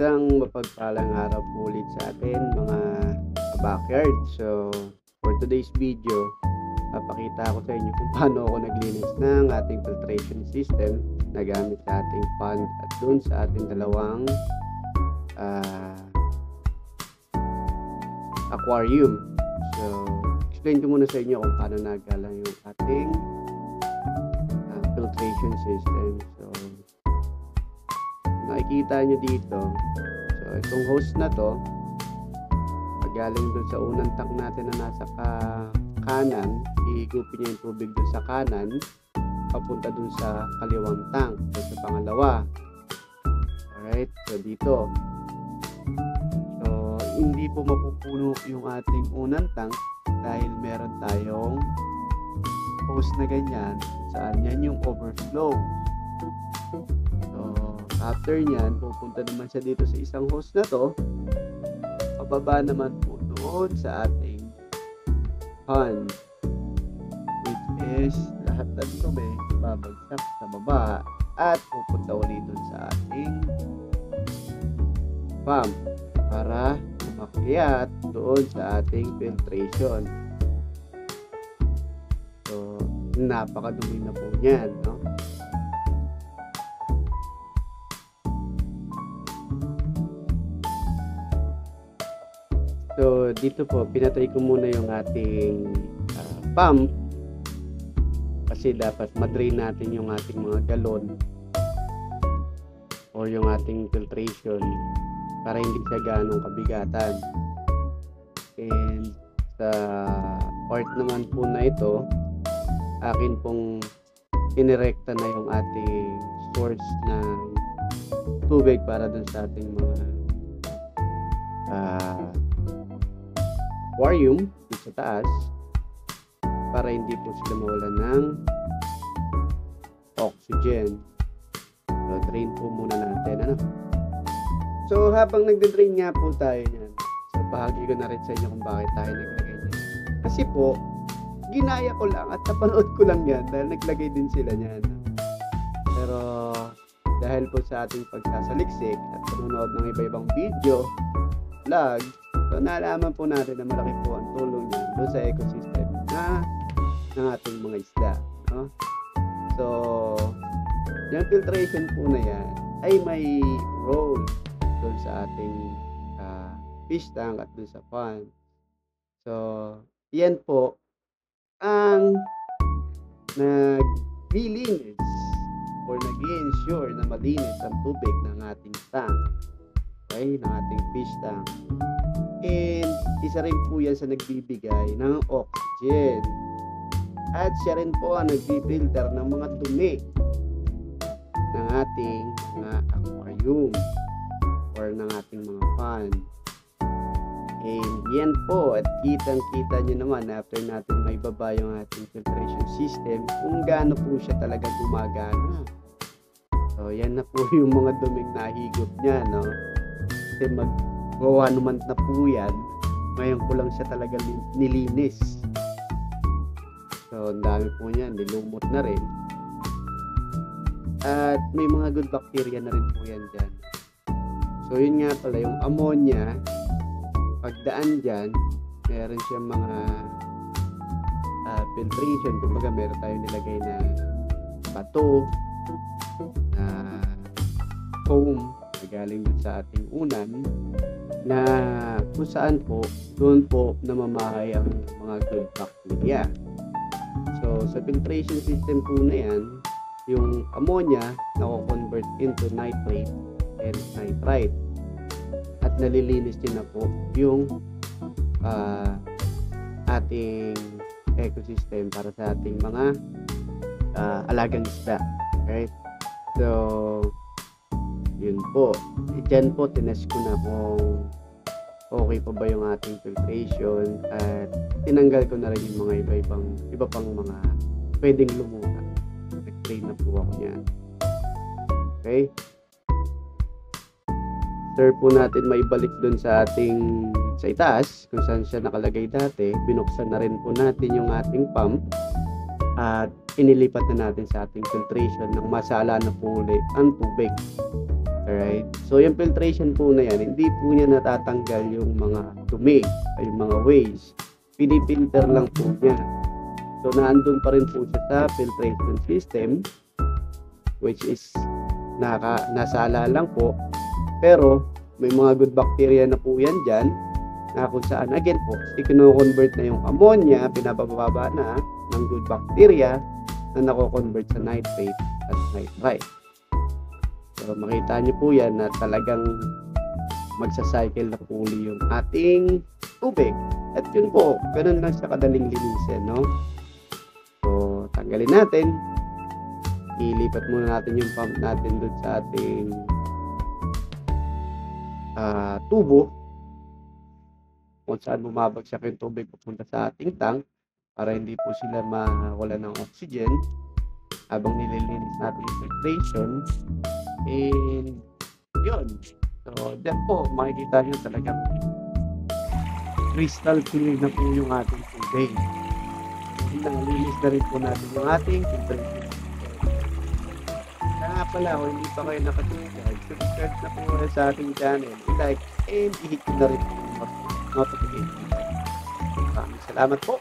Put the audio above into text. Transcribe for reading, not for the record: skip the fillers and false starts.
Isang mapagpalang araw po ulit sa atin mga backyard. So, for today's video, papakita ko sa inyo kung paano ako naglinis ng ating filtration system na gamit sa ating pond at dun sa ating dalawang aquarium. So, explain ko muna sa inyo kung paano nagalang yung ating filtration system. So, nakikita nyo dito, so itong hose na to magaling dun sa unang tank natin na nasa kanan, ihigupin niya yung tubig dun sa kanan papunta dun sa kaliwang tank, dun sa pangalawa. Alright, so dito, so hindi po mapupuno yung ating unang tank dahil meron tayong hose na ganyan saan yan yung overflow. After nyan, pupunta naman siya dito sa isang hose na to. Pababa naman po doon sa ating pond, which is lahat ng tubig babagsak sa baba at pupunta ulit doon sa ating pump para umakyat doon sa ating filtration. So, napakadumi na po niyan, no? So, dito po, pinatay ko muna yung ating pump kasi dapat madrain natin yung ating mga galon o yung ating filtration para hindi siya ganong kabigatan. And sa part naman po na ito, akin pong inirekta na yung ating source ng tubig para dun sa ating mga aquarium dito sa taas para hindi po sila mawalan ng oxygen. So, drain po muna natin, ano? So, habang nagde-drain nga po tayo niyan, so bahagi ko na rin sa inyo kung bakit tayo naglagay niyan. Kasi po, ginaya ko lang at napanood ko lang yan dahil naglagay din sila niyan. Pero dahil po sa ating pagsasaliksik at panonood ng iba-ibang video, vlog, so nalaman po natin na malaki po ang tulong niya doon sa ecosystem ng ating mga isda, no? So, yung filtration po na yan ay may role doon sa ating fish tank at doon sa pond. So, yan po ang naglilinis or nag-i-ensure na malinis ang tubig ng ating tank, okay, ng ating fish tank. And isa rin po yan sa nagbibigay ng oxygen. At siya rin po ang nagbi-filter ng mga dumi ng ating mga aquarium or ng ating mga pond. And yan po, at kitang-kita nyo naman after natin may baba yung ating filtration system kung gaano po siya talaga gumagana. So yan na po yung mga duming nahigop niya, no? Kasi magawa naman na po yan, ngayon ko lang siya talaga nilinis. So ang dami po niyan, nilumot na rin. At may mga good bacteria na rin po yan dyan. So yun nga pala, yung ammonia, pagdaan dyan, meron siyang mga filtration. Kumbaga meron tayong nilagay na bato, na foam na galing dun sa ating unan, na kung saan po, doon po namamahay ang mga good bacteria. So sa filtration system po na yan, yung ammonia na-convert into nitrate and nitrite at nalilinis din na po yung ating ecosystem para sa ating mga alagang isda. Right? So yun po, dyan po tinest ko na kung okay pa ba yung ating filtration at tinanggal ko na rin yung mga iba pang mga pwedeng lumuta. Nag-train na po ako niyan. Okay? After po natin maibalik dun sa ating sa itaas kung saan siya nakalagay dati, binuksan na rin po natin yung ating pump at inilipat na natin sa ating filtration nang masala na po ulit ang tubig. Alright? So, yung filtration po na yan, hindi po niya natatanggal yung mga dumi, ay yung mga waste. Pinifilter lang po niya. So, naandun pa rin po siya sa filtration system, which is nasala lang po. Pero, may mga good bacteria na po yan dyan, na kung saan, again po, i-convert na yung ammonia, pinapababa na ng good bacteria na nako-convert sa nitrate at nitrite. So, makita niyo po yan na talagang magsa-cycle na po uli yung ating tubig. At yun po, ganun lang siya kadaling linisin, no? So, tanggalin natin. Ilipat muna natin yung pump natin doon sa ating tubo kung saan bumabagsak yung tubig pupunta sa ating tank para hindi po sila mawala ng oxygen habang nililinis natin yung filtration. And yun, so dyan po makikita nyo talagang crystal clear na po yung ating tubig. Nalinis na rin po natin yung ating filtration. Kaya pala, kung hindi pa kayo nakasubscribe, subscribe na po kayo sa ating channel. I-like and i-hit nyo na rin po yung notification. Maraming salamat po.